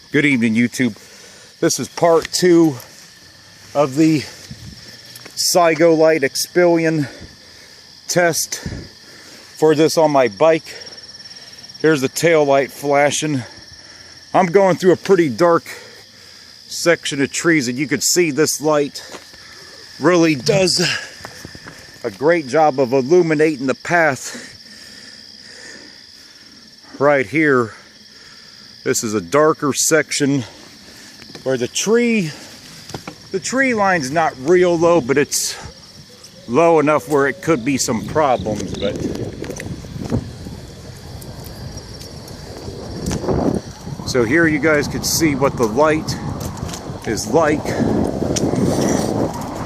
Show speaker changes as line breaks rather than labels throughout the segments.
Good evening, YouTube. This is part 2 of the Cygolite Expilion test for this on my bike. Here's the tail light flashing. I'm going through a pretty dark section of trees, and you can see this light really does a great job of illuminating the path right here. This is a darker section where the tree line's not real low, but it's low enough where it could be some problems. But so here you guys can see what the light is like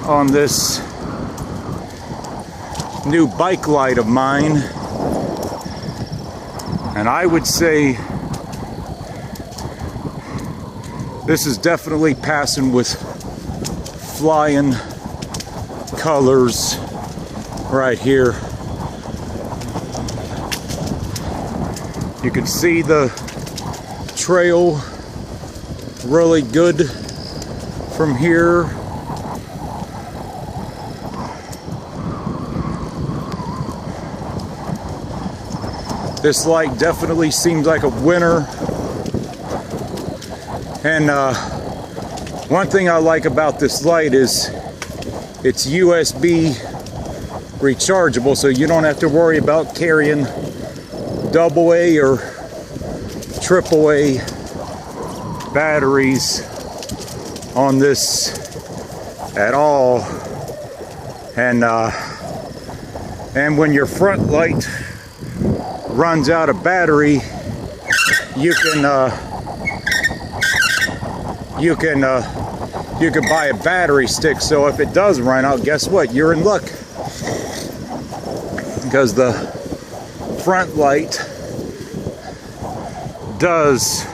on this new bike light of mine, and I would say this is definitely passing with flying colors right here. You can see the trail really good from here. This light definitely seems like a winner. And one thing I like about this light is it's USB rechargeable, so you don't have to worry about carrying AA or AAA batteries on this at all. And when your front light runs out of battery, you can buy a battery stick, so if it does run out, guess what? You're in luck, because the front light does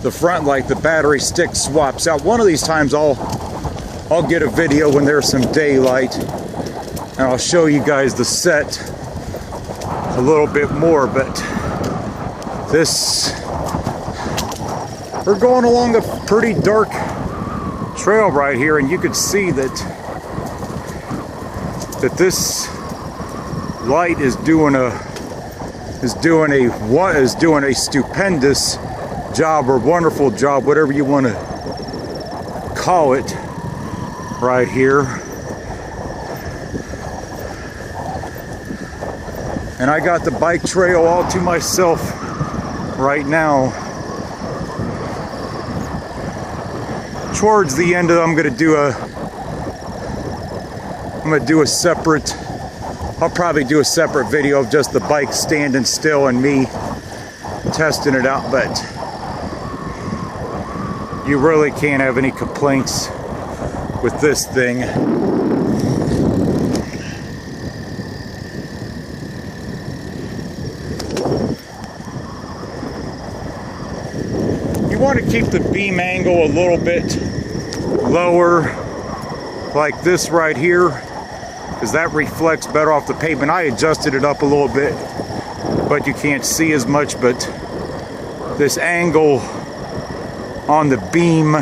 the battery stick swaps out. One of these times I'll get a video when there's some daylight, and I'll show you guys the set a little bit more. But this, we're going along a pretty dark trail right here, and you can see that this light is doing a stupendous job, or wonderful job, whatever you want to call it, right here. And I got the bike trail all to myself right now. Towards the end of it, I'm gonna do a separate, I'll probably do a separate video of just the bike standing still and me testing it out. But you really can't have any complaints with this thing. You want to keep the beam angle a little bit lower, like this right here, because that reflects better off the pavement. I adjusted it up a little bit, but you can't see as much. But this angle on the beam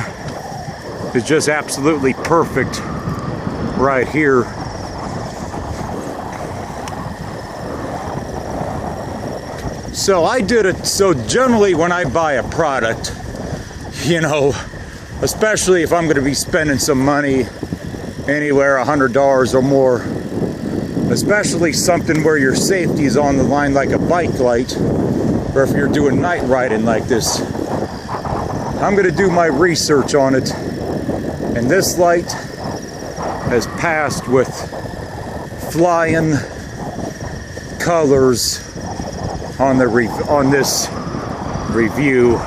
is just absolutely perfect right here. So generally when I buy a product, you know, especially if I'm going to be spending some money, anywhere $100 or more, especially something where your safety is on the line, like a bike light, or if you're doing night riding like this, I'm going to do my research on it. And this light has passed with flying colors on this review.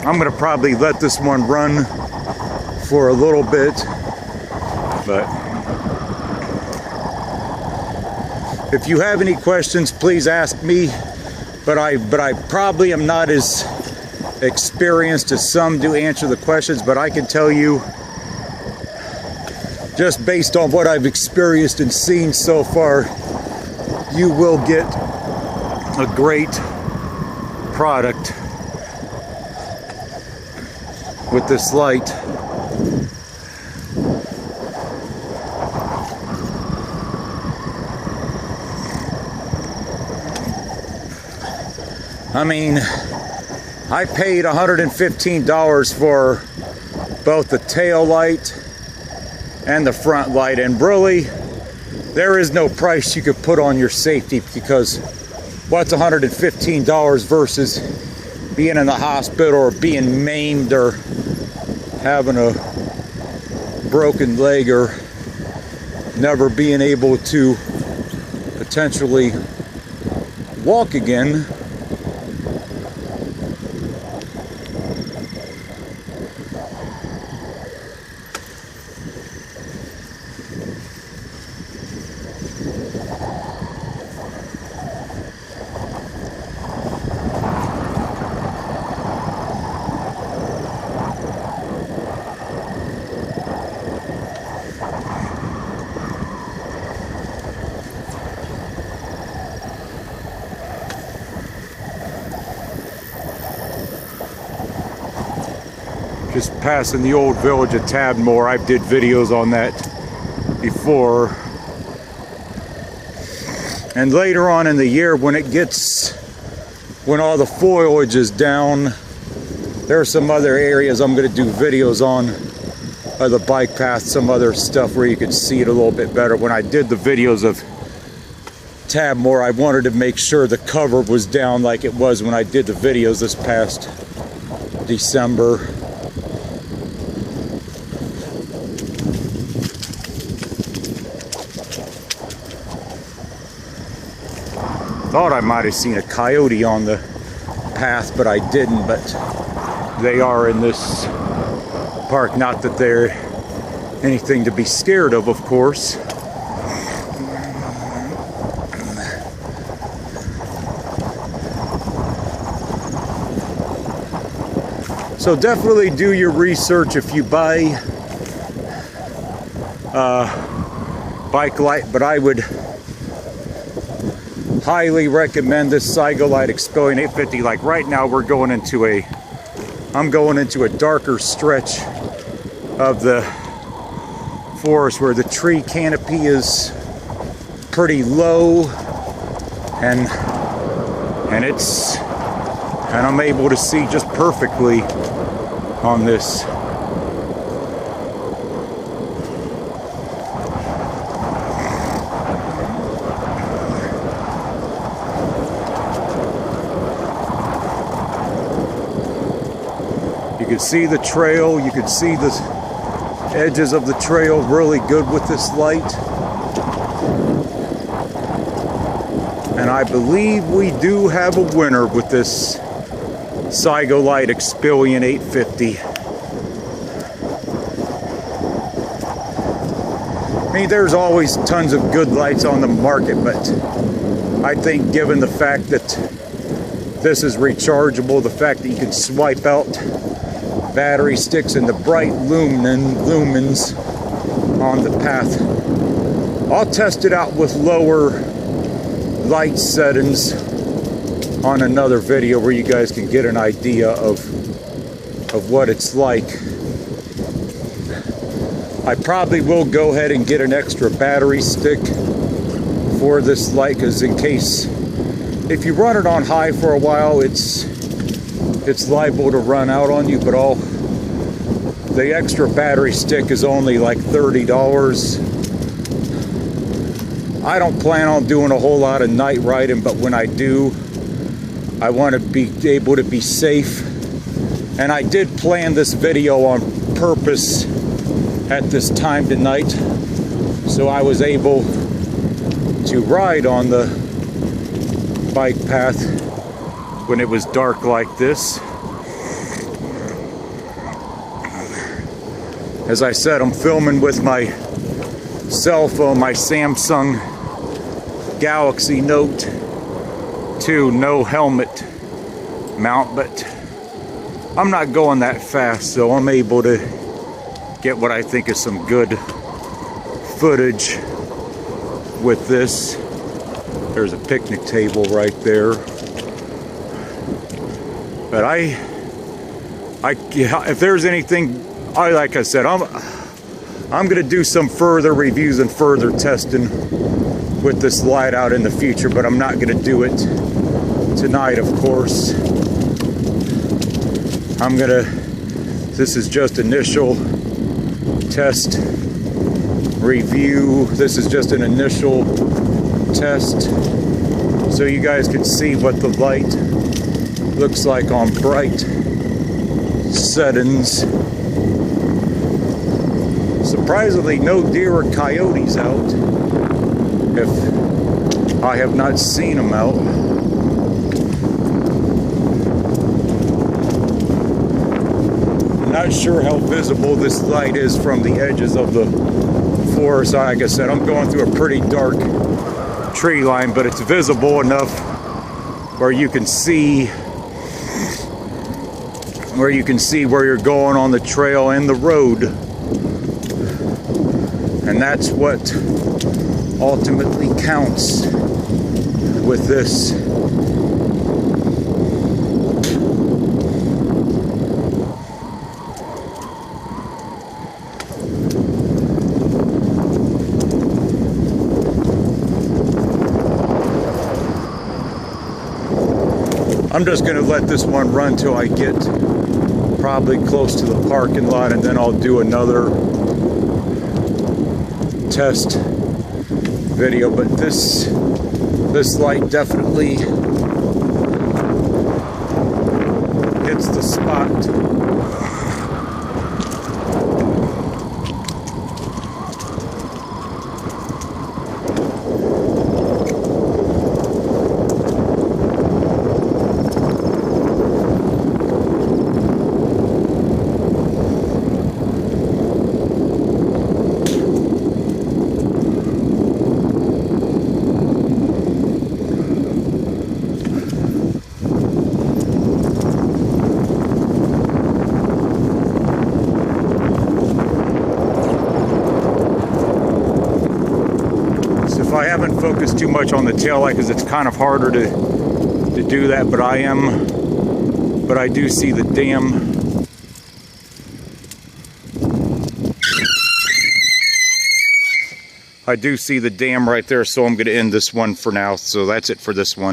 I'm going to probably let this one run for a little bit, but if you have any questions, please ask me. But I probably am not as experienced as some do answer the questions, but I can tell you, just based on what I've experienced and seen so far, you will get a great product with this light. I mean, I paid $115 for both the tail light and the front light, and really there is no price you could put on your safety, because what's $115 versus being in the hospital or being maimed or having a broken leg or never being able to potentially walk again. Just passing the old village of Tadmore. I did videos on that before. And later on in the year, when all the foliage is down, there are some other areas I'm going to do videos on the bike path, some other stuff where you could see it a little bit better. When I did the videos of Tadmore, I wanted to make sure the cover was down like it was when I did the videos this past December. Thought I might have seen a coyote on the path, but I didn't. But they are in this park. Not that they're anything to be scared of course. So definitely do your research if you buy bike light, but I would highly recommend this Cygolite Expilion 850. Like right now I'm going into a darker stretch of the forest where the tree canopy is pretty low, and I'm able to see just perfectly on this. You can see the trail, you can see the edges of the trail really good with this light. And I believe we do have a winner with this Cygolite Expilion 850. I mean, there's always tons of good lights on the market, but I think given the fact that this is rechargeable, the fact that you can swipe out battery sticks and the bright lumens on the path. I'll test it out with lower light settings on another video where you guys can get an idea of what it's like. I probably will go ahead and get an extra battery stick for this light, because in case if you run it on high for a while, it's liable to run out on you. But the extra battery stick is only like $30. I don't plan on doing a whole lot of night riding, but when I do, I want to be able to be safe. And I did plan this video on purpose at this time tonight, so I was able to ride on the bike path when it was dark like this. As I said, I'm filming with my cell phone, my Samsung Galaxy Note 2, no helmet mount, but I'm not going that fast, so I'm able to get what I think is some good footage with this. There's a picnic table right there. But if there's anything, like I said, I'm gonna do some further reviews and further testing with this light out in the future, but I'm not gonna do it tonight, of course. This is just initial test review. This is just an initial test so you guys can see what the light looks like on bright settings. Surprisingly, no deer or coyotes out, if I have not seen them out. Not sure how visible this light is from the edges of the forest. Like I said, I'm going through a pretty dark tree line, but it's visible enough where you can see where you're going on the trail and the road. And that's what ultimately counts with this. I'm just going to let this one run till I get probably close to the parking lot, and then I'll do another test video. But this light definitely hits the spot. If I haven't focused too much on the tail light, because it's kind of harder to do that, but I do see the dam. I do see the dam right there, so I'm going to end this one for now. So that's it for this one.